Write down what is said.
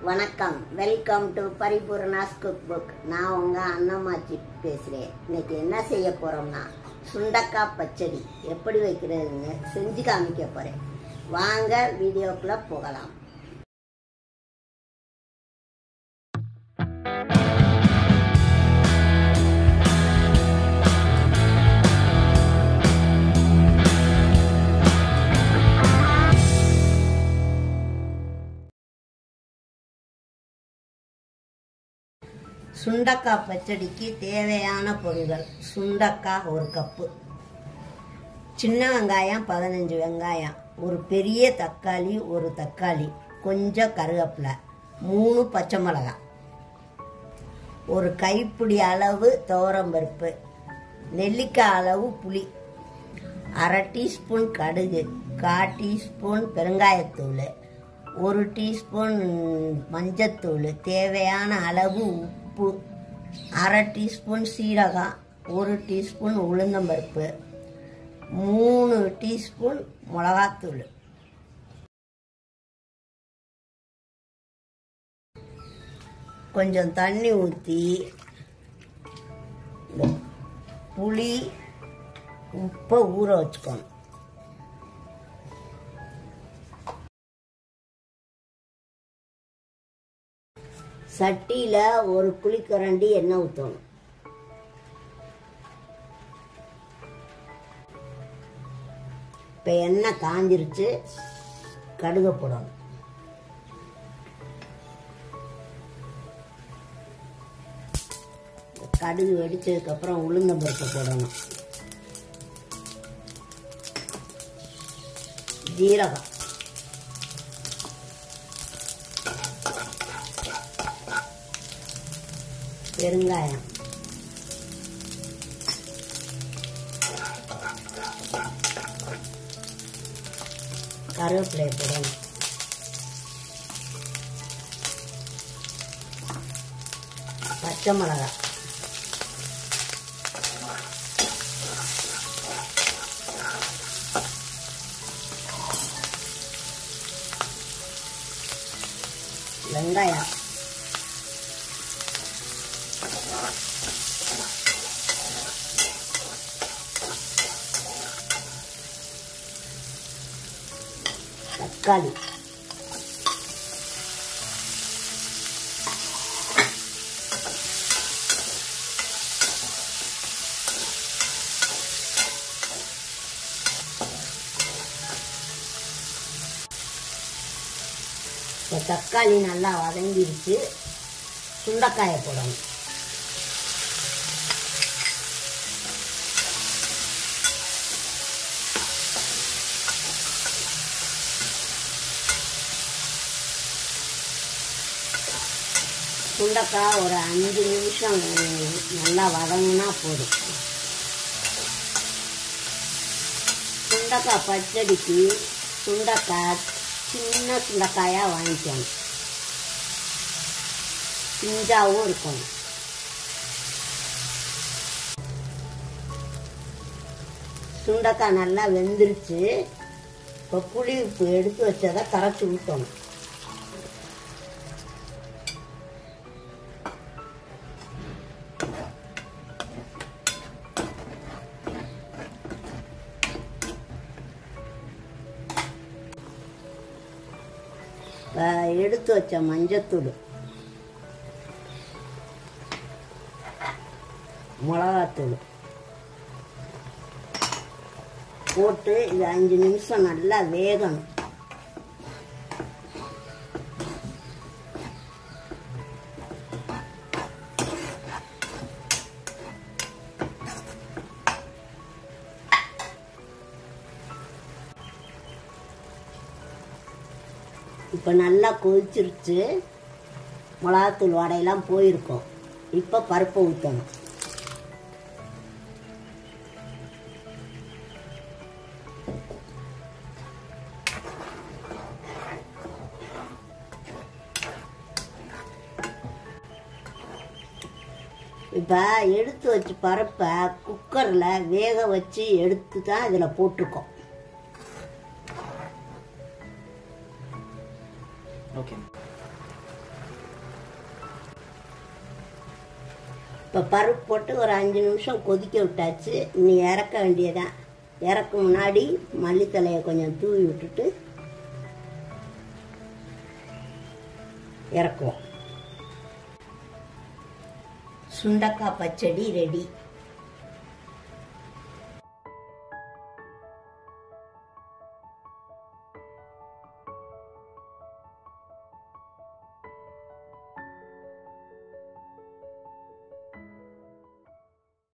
வணக்கம், welcome to Paripoorna's cook book. நான் உங்க அன்னம்மாச்சி பேசுகிறேன். இன்னைக்கு என்ன செய்ய போகிறோம்னா சுண்டக்காய் பச்சடி எப்படி வைக்கிறதுன்னு செஞ்சு காமிக்க போகிறேன். வாங்க வீடியோக்குள்ளே போகலாம். சுண்டக்காய் பச்சடிக்கு தேவையான பொருட்கள்: சுண்டக்காய் 1 கப்பு, சின்ன வெங்காயம் 15 வெங்காயம், ஒரு பெரிய தக்காளி 1 தக்காளி, கொஞ்சம் கருவேப்பிலை, 3 பச்சை மிளகாய், ஒரு கைப்பிடி அளவு துவரம்பருப்பு, நெல்லிக்காய் அளவு புளி, 1/2 டீஸ்பூன் கடுகு, 1/4 டீஸ்பூன் பெருங்காயத்தூள், 1 டீஸ்பூன் மஞ்சத்தூள், தேவையான அளவு உப்பு, 1/2 டீஸ்பூன் சீரகம், 1 டீஸ்பூன் உளுந்தம்பருப்பு, 3 டீஸ்பூன் மிளகாத்தூள். கொஞ்சம் தண்ணி ஊற்றி புளி உப்பை ஊற வச்சுக்கணும். சட்டியில் 1 குழிக்கரண்டி எண்ணெய் ஊற்றணும். இப்போ எண்ணெய் காஞ்சிருச்சு, கடுகு போடணும். கடுகு வெடிச்சதுக்கப்புறம் உளுந்தம்பருப்பு போடணும். ஜீரகம், பெருங்காயம், கருவேப்பிலை போடணும். பச்சை மிளகாய், வெங்காயம், தக்காளி, இப்போ தக்காளி நல்லா வதங்கிருச்சு, சுண்டைக்காயை போடணும். சுண்டைக்காய் ஒரு 5 நிமிஷம் நல்லா வதங்கினா போதும். சுண்டைக்காய் பச்சடிக்கு சுண்டைக்காய் சின்ன சுண்டைக்காயாக வாங்கிக்கணும், பிஞ்சாவும் இருக்கணும். சுண்டைக்காய் நல்லா வெந்துருச்சு. இப்போ புளி உப்பு எடுத்து வச்சதை கரைச்சி ஊற்றணும். எடுத்து வச்ச மஞ்சத்தூள், மிளகாத்தூள் போட்டு இது 5 நிமிஷம் நல்லா வேகணும். இப்போ நல்லா கொதிச்சிருச்சு, மிளகாத்தூள் வடையெல்லாம் போயிருக்கும். இப்போ பருப்பை ஊற்றணும். இப்போ எடுத்து வச்சு பருப்பை குக்கரில் வேக வச்சு எடுத்து தான் இதில் போட்டிருக்கோம். ஓகே. இப்போ பருப்பு போட்டு ஒரு 5 நிமிஷம் கொதிக்க விட்டாச்சு. இனி இறக்க வேண்டியதான். இறக்க முன்னாடி மல்லித்தலையை கொஞ்சம் தூவி விட்டுட்டு இறக்குவோம். சுண்டக்காய் பச்சடி ரெடி.